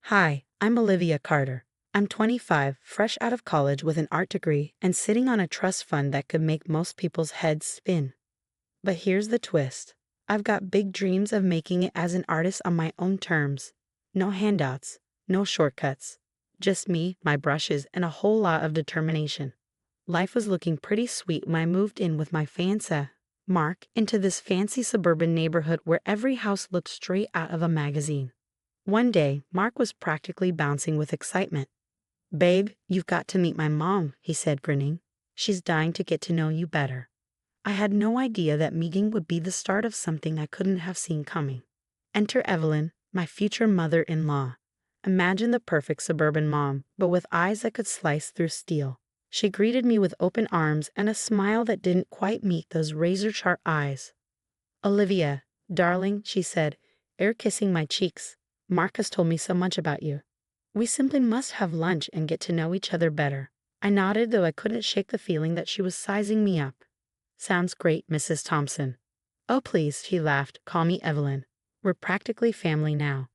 Hi, I'm Olivia Carter. I'm 25, fresh out of college with an art degree, and sitting on a trust fund that could make most people's heads spin. But here's the twist. I've got big dreams of making it as an artist on my own terms. No handouts, no shortcuts. Just me, my brushes, and a whole lot of determination. Life was looking pretty sweet when I moved in with my fiancé, Mark, into this fancy suburban neighborhood where every house looked straight out of a magazine. One day, Mark was practically bouncing with excitement. "Babe, you've got to meet my mom," he said, grinning. "She's dying to get to know you better." I had no idea that meeting would be the start of something I couldn't have seen coming. Enter Evelyn, my future mother-in-law. Imagine the perfect suburban mom, but with eyes that could slice through steel. She greeted me with open arms and a smile that didn't quite meet those razor-sharp eyes. "Olivia, darling," she said, air kissing my cheeks. "Mark has told me so much about you. We simply must have lunch and get to know each other better." I nodded, though I couldn't shake the feeling that she was sizing me up. "Sounds great, Mrs. Thompson." "Oh, please," she laughed, "call me Evelyn. We're practically family now."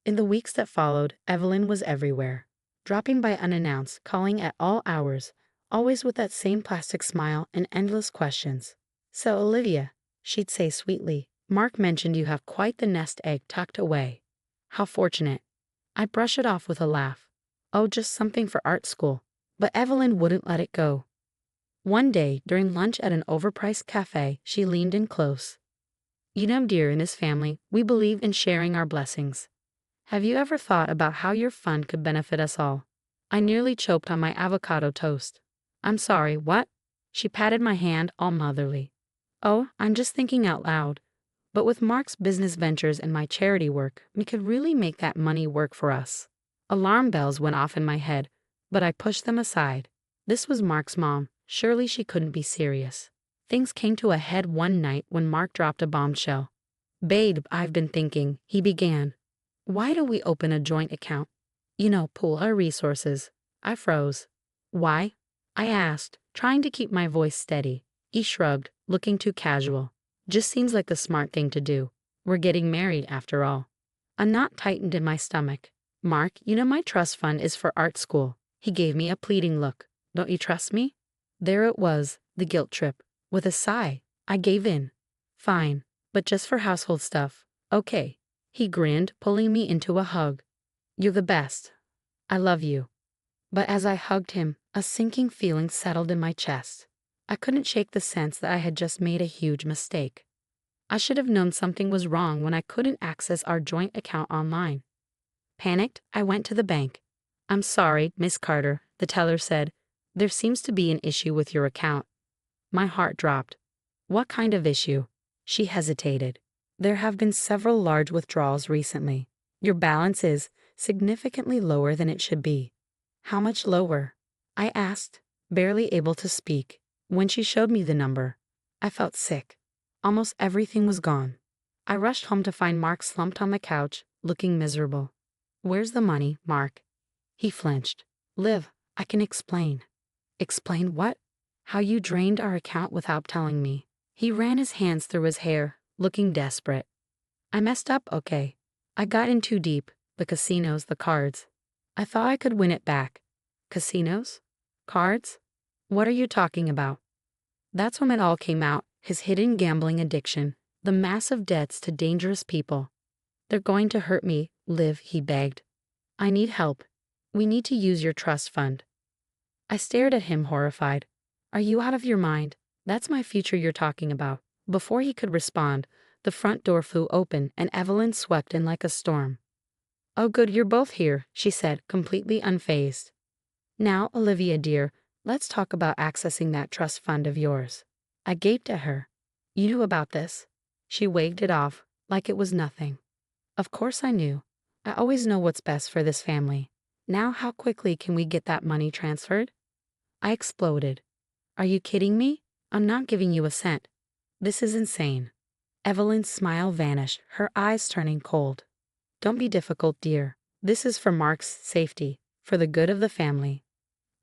In the weeks that followed, Evelyn was everywhere, dropping by unannounced, calling at all hours, always with that same plastic smile and endless questions. "So, Olivia," she'd say sweetly, "Mark mentioned you have quite the nest egg tucked away. How fortunate." I'd brush it off with a laugh. "Oh, just something for art school." But Evelyn wouldn't let it go. One day, during lunch at an overpriced cafe, she leaned in close. "You know, dear, in this family, we believe in sharing our blessings. Have you ever thought about how your fund could benefit us all?" I nearly choked on my avocado toast. "I'm sorry, what?" She patted my hand, all motherly. "Oh, I'm just thinking out loud. But with Mark's business ventures and my charity work, we could really make that money work for us." Alarm bells went off in my head, but I pushed them aside. This was Mark's mom. Surely she couldn't be serious. Things came to a head one night when Mark dropped a bombshell. "Babe, I've been thinking," he began. "Why don't we open a joint account? Pool our resources." I froze. "Why?" I asked, trying to keep my voice steady. He shrugged, looking too casual. "Just seems like the smart thing to do. We're getting married, after all." A knot tightened in my stomach. "Mark, my trust fund is for art school." He gave me a pleading look. "Don't you trust me?" There it was, the guilt trip. With a sigh, I gave in. "Fine, but just for household stuff." "Okay." He grinned, pulling me into a hug. "You're the best. I love you." But as I hugged him, a sinking feeling settled in my chest. I couldn't shake the sense that I had just made a huge mistake. I should have known something was wrong when I couldn't access our joint account online. Panicked, I went to the bank. "I'm sorry, Miss Carter," the teller said. "There seems to be an issue with your account." My heart dropped. "What kind of issue?" She hesitated. "There have been several large withdrawals recently. Your balance is significantly lower than it should be." "How much lower?" I asked, barely able to speak. When she showed me the number, I felt sick. Almost everything was gone. I rushed home to find Mark slumped on the couch, looking miserable. "Where's the money, Mark?" He flinched. "Liv, I can explain." "Explain what?" "How you drained our account without telling me." He ran his hands through his hair, looking desperate. "I messed up, okay. I got in too deep. The casinos, the cards. I thought I could win it back." "Casinos? Cards? What are you talking about?" That's when it all came out, his hidden gambling addiction, the massive debts to dangerous people. "They're going to hurt me, Liv," he begged. "I need help. We need to use your trust fund." I stared at him, horrified. "Are you out of your mind? That's my future you're talking about." Before he could respond, the front door flew open and Evelyn swept in like a storm. "Oh good, you're both here," she said, completely unfazed. "Now, Olivia dear, let's talk about accessing that trust fund of yours." I gaped at her. "You knew about this?" She waved it off, like it was nothing. "Of course I knew. I always know what's best for this family. Now how quickly can we get that money transferred?" I exploded. "Are you kidding me? I'm not giving you a cent. This is insane." Evelyn's smile vanished, her eyes turning cold. "Don't be difficult, dear. This is for Mark's safety, for the good of the family."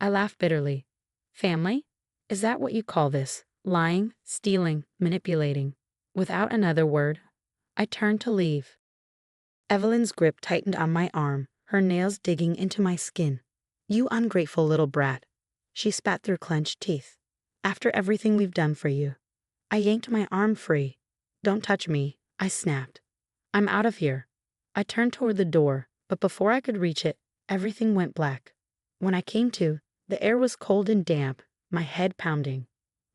I laughed bitterly. "Family? Is that what you call this? Lying, stealing, manipulating?" Without another word, I turned to leave. Evelyn's grip tightened on my arm, her nails digging into my skin. "You ungrateful little brat." She spat through clenched teeth. "After everything we've done for you." I yanked my arm free. "Don't touch me," I snapped. "I'm out of here." I turned toward the door, but before I could reach it, everything went black. When I came to, the air was cold and damp, my head pounding.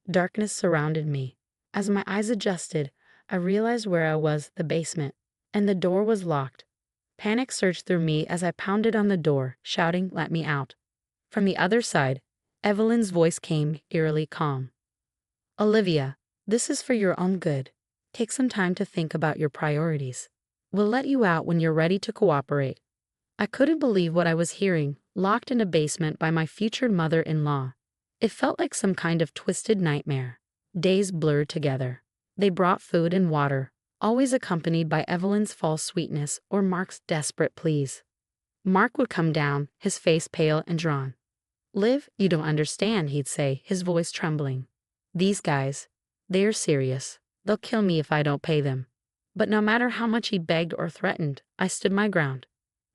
Darkness surrounded me. As my eyes adjusted, I realized where I was, the basement, and the door was locked. Panic surged through me as I pounded on the door, shouting, "Let me out." From the other side, Evelyn's voice came, eerily calm. "Olivia, this is for your own good. Take some time to think about your priorities. We'll let you out when you're ready to cooperate." I couldn't believe what I was hearing, locked in a basement by my future mother-in-law. It felt like some kind of twisted nightmare. Days blurred together. They brought food and water, always accompanied by Evelyn's false sweetness or Mark's desperate pleas. Mark would come down, his face pale and drawn. "Liv, you don't understand," he'd say, his voice trembling. "These guys, they're serious. They'll kill me if I don't pay them." But no matter how much he begged or threatened, I stood my ground.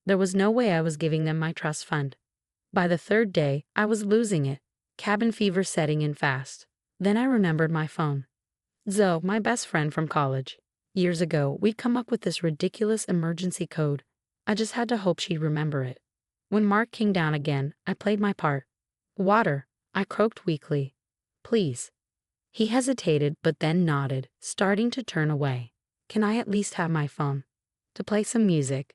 There was no way I was giving them my trust fund. By the third day, I was losing it, cabin fever setting in fast. Then I remembered my phone. Zoe, my best friend from college. Years ago, we'd come up with this ridiculous emergency code. I just had to hope she'd remember it. When Mark came down again, I played my part. "Water," I croaked weakly. "Please." He hesitated but then nodded, starting to turn away. "Can I at least have my phone? To play some music?"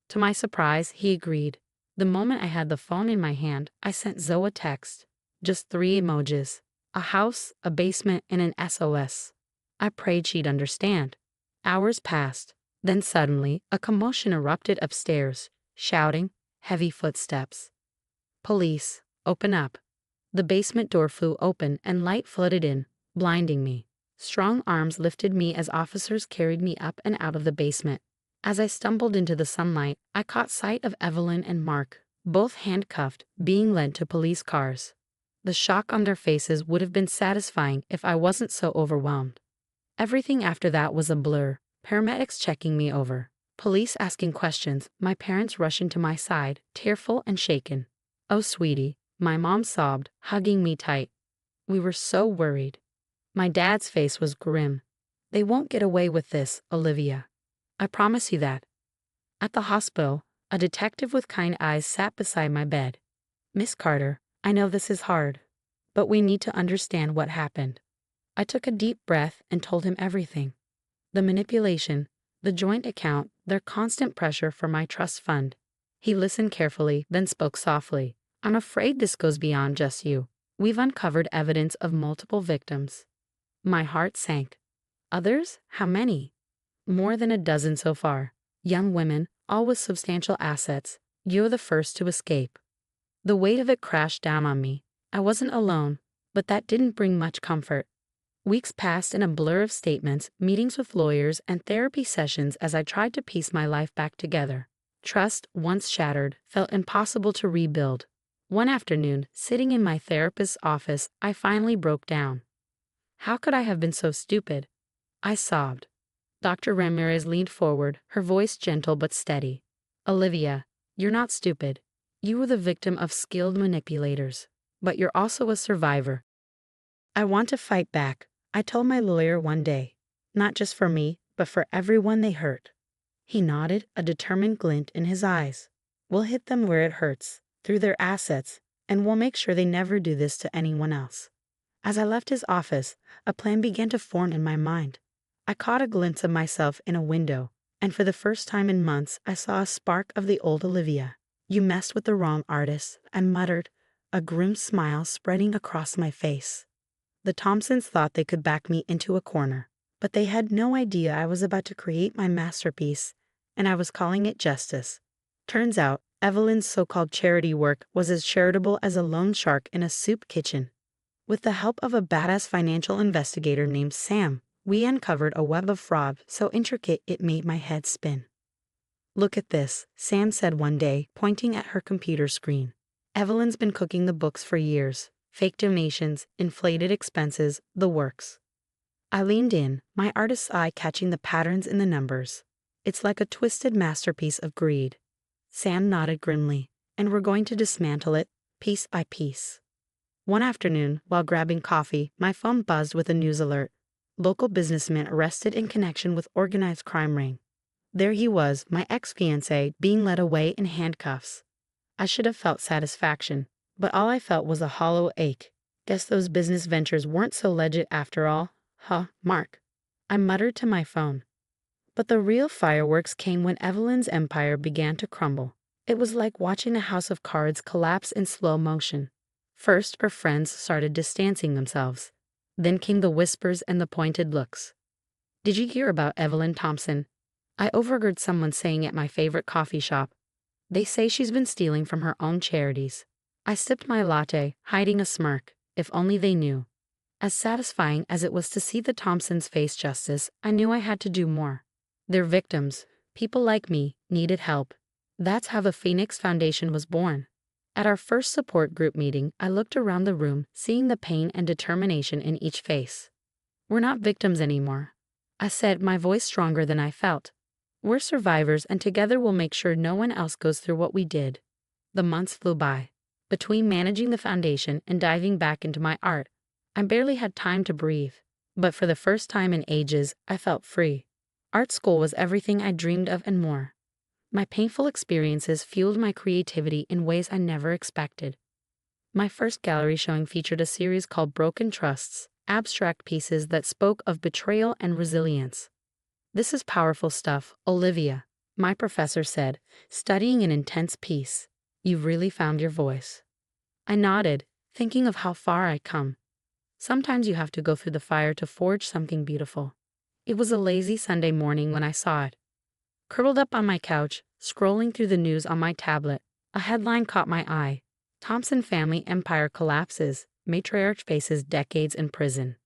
To my surprise, he agreed. The moment I had the phone in my hand, I sent Zoe a text. Just 3 emojis. A house, a basement, and an SOS. I prayed she'd understand. Hours passed. Then suddenly, a commotion erupted upstairs. Shouting, heavy footsteps. "Police, open up." The basement door flew open and light flooded in, blinding me. Strong arms lifted me as officers carried me up and out of the basement. As I stumbled into the sunlight, I caught sight of Evelyn and Mark, both handcuffed, being led to police cars. The shock on their faces would have been satisfying if I wasn't so overwhelmed. Everything after that was a blur. Paramedics checking me over, police asking questions, my parents rushing to my side, tearful and shaken. "Oh, sweetie," my mom sobbed, hugging me tight. We were so worried. My dad's face was grim. "They won't get away with this, Olivia. I promise you that." At the hospital, a detective with kind eyes sat beside my bed. "Miss Carter, I know this is hard, but we need to understand what happened." I took a deep breath and told him everything. The manipulation, the joint account, their constant pressure for my trust fund. He listened carefully, then spoke softly. "I'm afraid this goes beyond just you. We've uncovered evidence of multiple victims." My heart sank. "Others? How many?" "More than a dozen so far. Young women, all with substantial assets. You're the first to escape." The weight of it crashed down on me. I wasn't alone, but that didn't bring much comfort. Weeks passed in a blur of statements, meetings with lawyers, and therapy sessions as I tried to piece my life back together. Trust, once shattered, felt impossible to rebuild. One afternoon, sitting in my therapist's office, I finally broke down. How could I have been so stupid? I sobbed. Dr. Ramirez leaned forward, her voice gentle but steady. "Olivia, you're not stupid. You were the victim of skilled manipulators, but you're also a survivor." "I want to fight back," I told my lawyer one day. "Not just for me, but for everyone they hurt." He nodded, a determined glint in his eyes. "We'll hit them where it hurts, through their assets, and we'll make sure they never do this to anyone else." As I left his office, a plan began to form in my mind. I caught a glimpse of myself in a window, and for the first time in months I saw a spark of the old Olivia. "You messed with the wrong artist," I muttered, a grim smile spreading across my face. The Thompsons thought they could back me into a corner, but they had no idea I was about to create my masterpiece, and I was calling it justice. Turns out, Evelyn's so-called charity work was as charitable as a loan shark in a soup kitchen. With the help of a badass financial investigator named Sam, we uncovered a web of fraud so intricate it made my head spin. "Look at this," Sam said one day, pointing at her computer screen. "Evelyn's been cooking the books for years. Fake donations, inflated expenses, the works." I leaned in, my artist's eye catching the patterns in the numbers. "It's like a twisted masterpiece of greed." Sam nodded grimly. And we're going to dismantle it, piece by piece. One afternoon, while grabbing coffee, my phone buzzed with a news alert. Local businessman arrested in connection with organized crime ring. There he was, my ex-fiancé, being led away in handcuffs. I should have felt satisfaction, but all I felt was a hollow ache. Guess those business ventures weren't so legit after all, huh, Mark? I muttered to my phone. But the real fireworks came when Evelyn's empire began to crumble. It was like watching a house of cards collapse in slow motion. First, her friends started distancing themselves. Then came the whispers and the pointed looks. Did you hear about Evelyn Thompson? I overheard someone saying at my favorite coffee shop. They say she's been stealing from her own charities. I sipped my latte, hiding a smirk. If only they knew. As satisfying as it was to see the Thompsons face justice, I knew I had to do more. They're victims. People like me needed help. That's how the Phoenix Foundation was born. At our first support group meeting, I looked around the room, seeing the pain and determination in each face. We're not victims anymore. I said, my voice stronger than I felt. We're survivors, and together we'll make sure no one else goes through what we did. The months flew by. Between managing the foundation and diving back into my art, I barely had time to breathe. But for the first time in ages, I felt free. Art school was everything I dreamed of and more. My painful experiences fueled my creativity in ways I never expected. My first gallery showing featured a series called Broken Trusts, abstract pieces that spoke of betrayal and resilience. This is powerful stuff, Olivia, my professor said, studying an intense piece. You've really found your voice. I nodded, thinking of how far I'd come. Sometimes you have to go through the fire to forge something beautiful. It was a lazy Sunday morning when I saw it. Curled up on my couch, scrolling through the news on my tablet, a headline caught my eye. Thompson family empire collapses, matriarch faces decades in prison.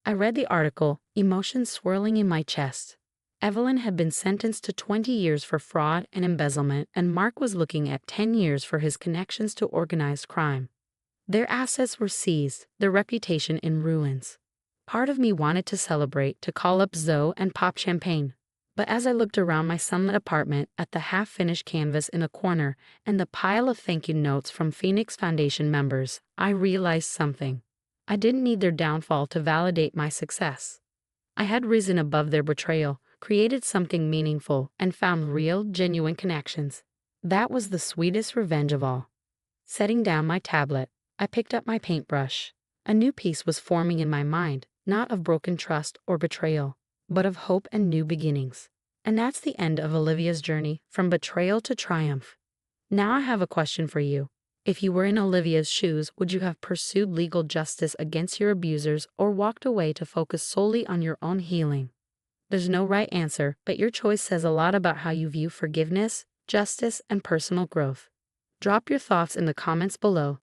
I read the article, emotions swirling in my chest. Evelyn had been sentenced to 20 years for fraud and embezzlement, and Mark was looking at 10 years for his connections to organized crime. Their assets were seized, their reputation in ruins. Part of me wanted to celebrate, to call up Zoe and pop champagne. But as I looked around my sunlit apartment at the half-finished canvas in a corner and the pile of thank you notes from Phoenix Foundation members, I realized something. I didn't need their downfall to validate my success. I had risen above their betrayal, created something meaningful, and found real, genuine connections. That was the sweetest revenge of all. Setting down my tablet, I picked up my paintbrush. A new piece was forming in my mind, not of broken trust or betrayal, but of hope and new beginnings. And that's the end of Olivia's journey, from betrayal to triumph. Now I have a question for you. If you were in Olivia's shoes, would you have pursued legal justice against your abusers or walked away to focus solely on your own healing? There's no right answer, but your choice says a lot about how you view forgiveness, justice, and personal growth. Drop your thoughts in the comments below.